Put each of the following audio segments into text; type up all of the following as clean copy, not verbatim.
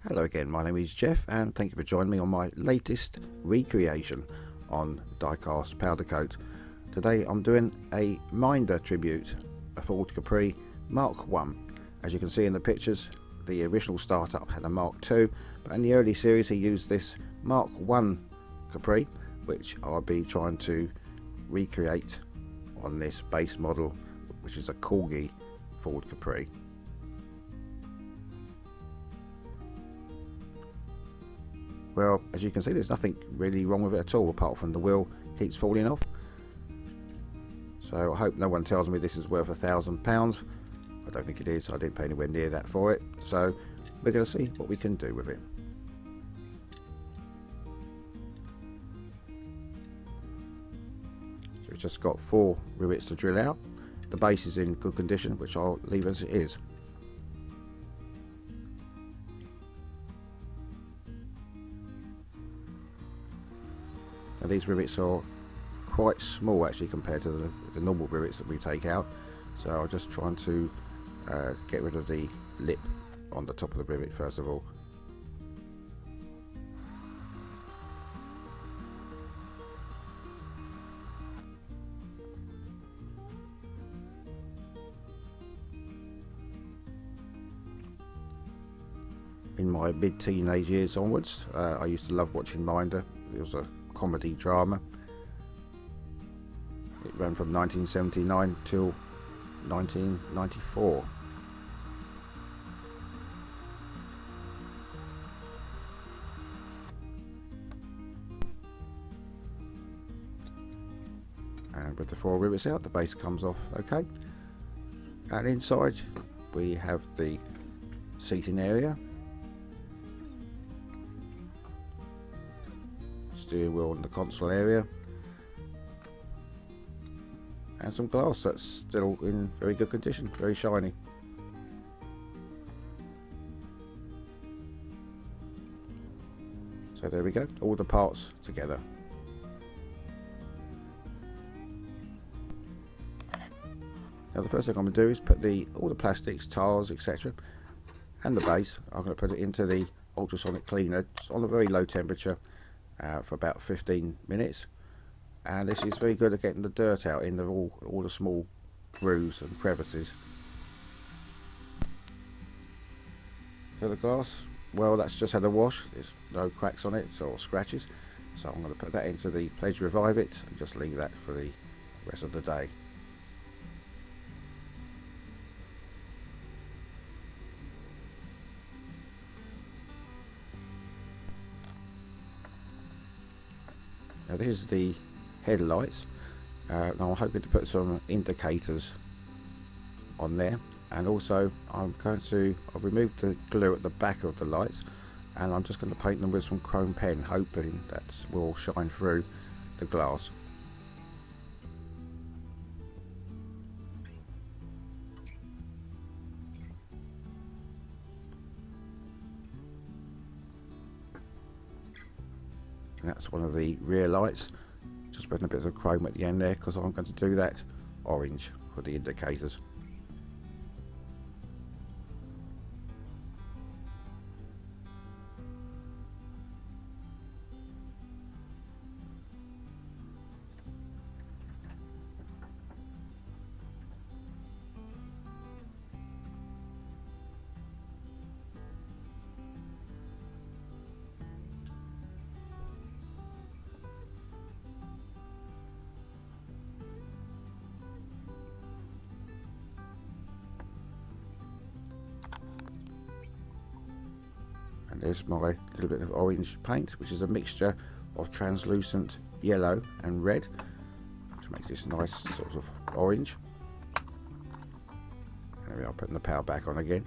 Hello again, my name is Jeff and thank you for joining me on my latest recreation on diecast powder coat. Today I'm doing a Minder tribute, a Ford Capri MK1. As you can see in the pictures, the original startup had a Mark II, but in the early series he used this MK1 Capri, which I'll be trying to recreate on this base model, which is a Corgi Ford Capri. Well, as you can see, there's nothing really wrong with it at all, apart from the wheel keeps falling off. So I hope no one tells me this is worth £1,000. I don't think it is. I didn't pay anywhere near that for it. So we're going to see what we can do with it. So we've just got 4 rivets to drill out. The base is in good condition, which I'll leave as it is. Now these rivets are quite small actually compared to the normal rivets that we take out, so I'll just try to get rid of the lip on the top of the rivet first of all. In my mid-teenage years onwards, I used to love watching Minder. It was a comedy drama. It ran from 1979 till 1994. And with the 4 rivets out, the base comes off okay. And inside we have the seating area, steering wheel and the console area, and some glass that's still in very good condition, very shiny. So there we go, all the parts together. Now the first thing I'm going to do is put all the plastics, tiles, etc. and the base. I'm going to put it into the ultrasonic cleaner on a very low temperature for about 15 minutes, and this is very good at getting the dirt out in all the small grooves and crevices. So the glass, well, that's just had a wash, there's no cracks on it or scratches, so I'm going to put that into the Pledge Revive It and just leave that for the rest of the day. Now this is the headlights. Now I'm hoping to put some indicators on there, and also I've removed the glue at the back of the lights, and I'm just going to paint them with some chrome pen, hoping that will shine through the glass. And that's one of the rear lights. Just putting a bit of chrome at the end there because I'm going to do that orange for the indicators. And there's my little bit of orange paint, which is a mixture of translucent yellow and red, which makes this nice sort of orange. There we are, putting the power back on again.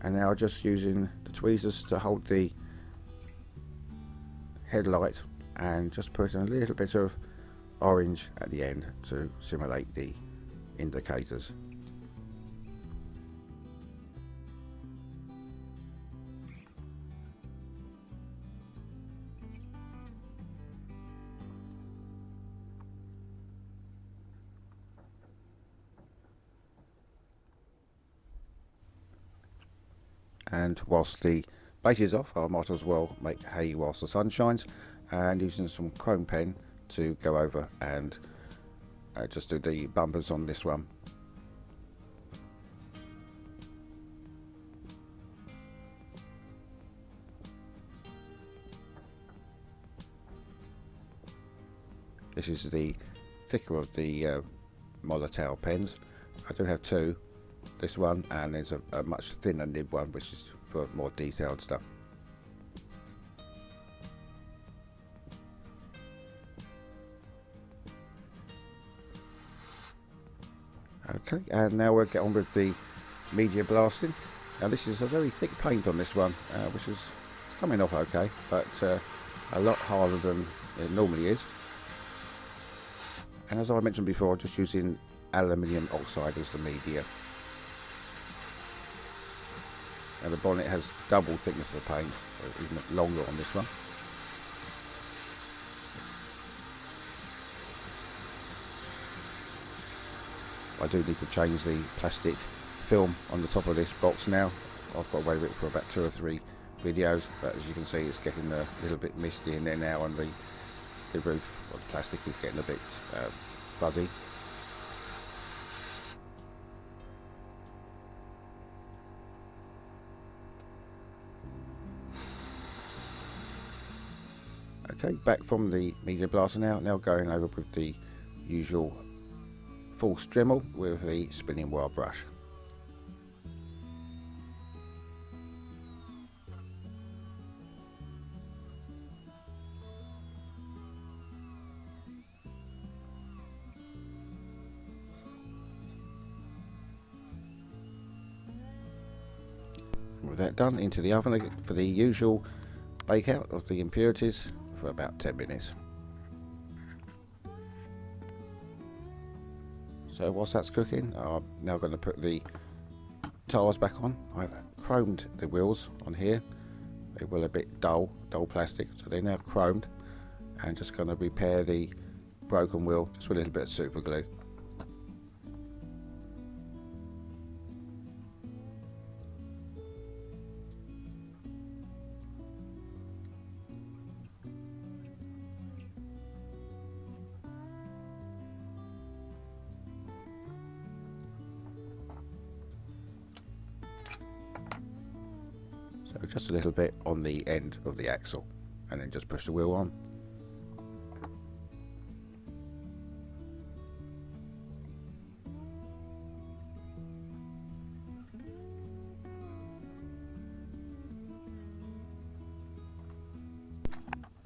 And now just using the tweezers to hold the headlight and just putting a little bit of orange at the end to simulate the indicators. and whilst the base is off, I might as well make hay whilst the sun shines, and using some chrome pen to go over and just do the bumpers on this one. This is the thicker of the Molotow pens. I do have two, this one, and there's a much thinner nib one, which is for more detailed stuff. Okay, and now we'll get on with the media blasting. Now this is a very thick paint on this one, which is coming off okay, but a lot harder than it normally is. And as I mentioned before, just using aluminium oxide as the media. And the bonnet has double thickness of paint, so even longer on this one. I do need to change the plastic film on the top of this box now. I've got away with it for about 2 or 3 videos, but as you can see, it's getting a little bit misty in there now, and the roof, or the plastic, is getting a bit fuzzy. Okay, back from the media blaster now going over with the usual false Dremel with the spinning wire brush. With that done, into the oven for the usual bake out of the impurities for about 10 minutes. So whilst that's cooking, I'm now going to put the tires back on. I've chromed the wheels on here. They were a bit dull plastic, so they're now chromed, and just going to repair the broken wheel just with a little bit of super glue. So just a little bit on the end of the axle, and then just push the wheel on.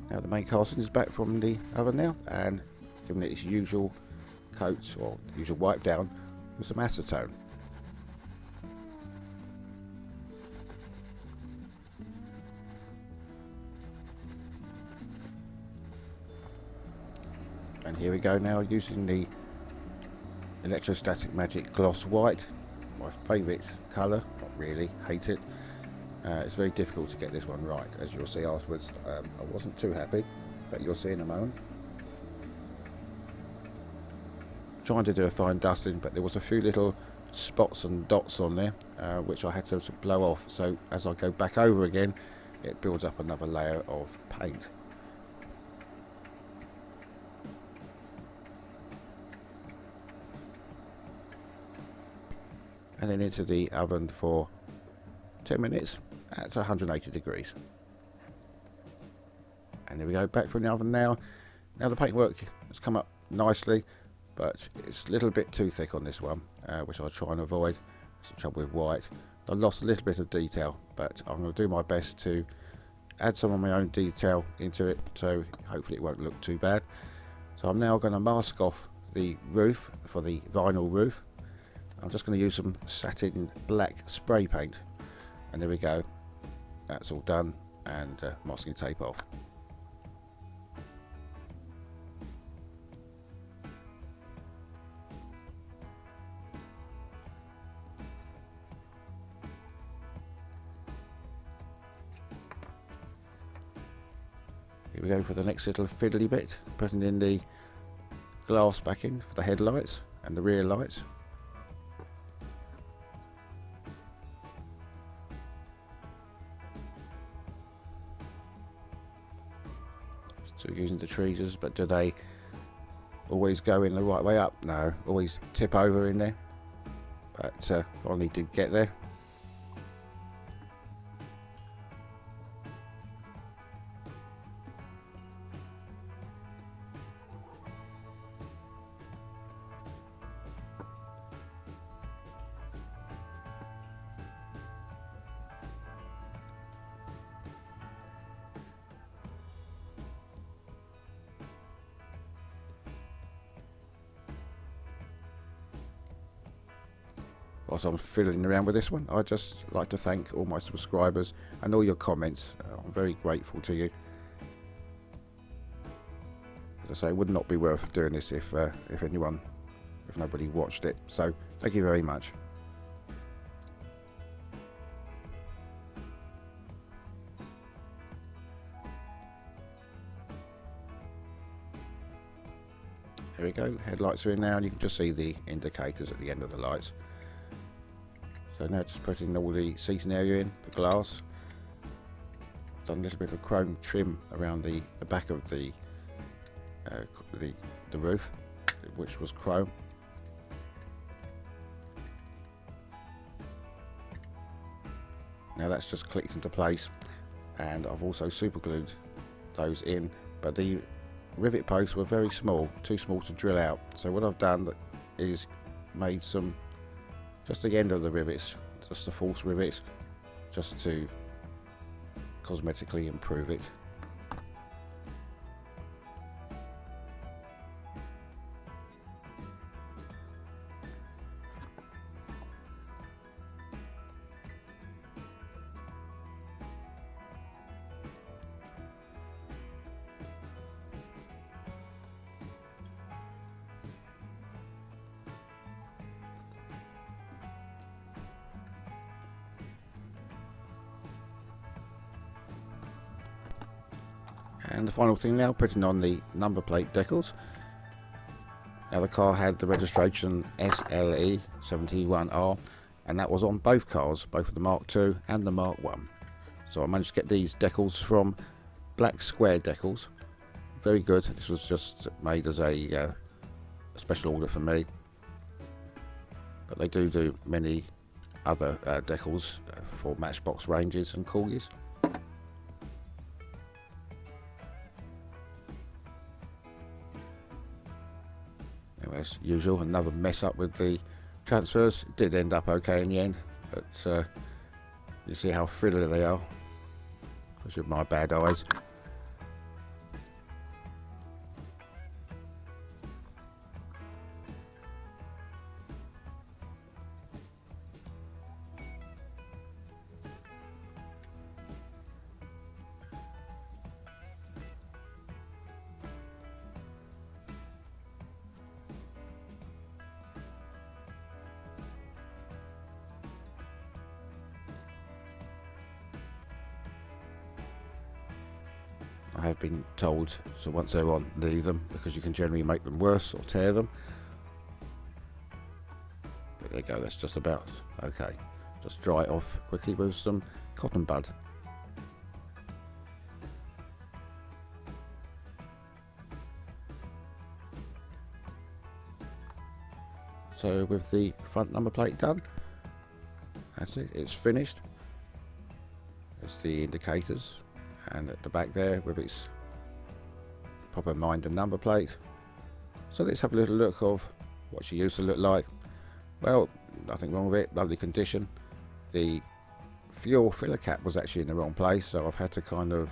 Now the main casting is back from the oven now, and giving it its usual coat, or usual wipe down with some acetone. And here we go now, using the Electrostatic Magic Gloss White, my favourite colour. Not really, hate it. It's very difficult to get this one right, as you'll see afterwards. I wasn't too happy, but you'll see in a moment. Trying to do a fine dusting, but there was a few little spots and dots on there, which I had to blow off. So as I go back over again, it builds up another layer of paint. And then into the oven for 10 minutes at 180 degrees. And there we go, back from the oven now. Now the paintwork has come up nicely, but it's a little bit too thick on this one, which I'll try and avoid. Some trouble with white. I lost a little bit of detail, but I'm going to do my best to add some of my own detail into it, so hopefully it won't look too bad. So I'm now going to mask off the roof for the vinyl roof. I'm just going to use some satin black spray paint, and there we go, that's all done, and masking tape off. Here we go for the next little fiddly bit, putting in the glass back in for the headlights and the rear lights. So we're using the tweezers, but do they always go in the right way up? No, always tip over in there. But finally did get there. Whilst I'm fiddling around with this one, I'd just like to thank all my subscribers and all your comments. I'm very grateful to you. As I say, it would not be worth doing this if nobody watched it. So thank you very much. Here we go. Headlights are in now, and you can just see the indicators at the end of the lights. So now just putting all the seating area in, the glass. Done a little bit of chrome trim around the back of the roof, which was chrome. Now that's just clicked into place, and I've also super glued those in, but the rivet posts were very small, too small to drill out. So what I've done is made some, just the end of the rivets, just the false rivets, just to cosmetically improve it. And the final thing now, putting on the number plate decals. Now the car had the registration SLE71R, and that was on both cars, both the Mark II and the Mark I. So I managed to get these decals from Black Square Decals. Very good. This was just made as a special order for me. But they do many other decals for Matchbox ranges and Corgis. As usual, another mess up with the transfers. It did end up okay in the end, but you see how fiddly they are, because of my bad eyes. I have been told, so once they're on, leave them, because you can generally make them worse or tear them. But there you go, that's just about okay. Just dry it off quickly with some cotton bud. So with the front number plate done, that's it, it's finished. That's the indicators. And at the back there with its proper minder number plate. So let's have a little look of what she used to look like. Well, nothing wrong with it, lovely condition. The fuel filler cap was actually in the wrong place, so I've had to kind of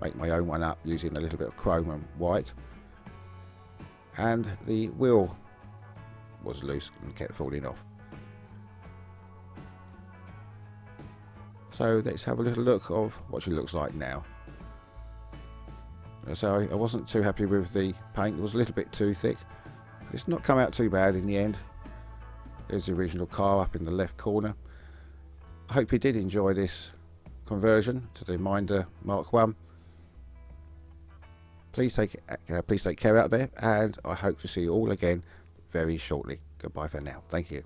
make my own one up using a little bit of chrome and white. And the wheel was loose and kept falling off. So let's have a little look of what she looks like now. So I wasn't too happy with the paint, it was a little bit too thick. It's not come out too bad in the end. There's the original car up in the left corner. I hope you did enjoy this conversion to the Minder Mark I. Please take care out there, and I hope to see you all again very shortly. Goodbye for now. Thank you.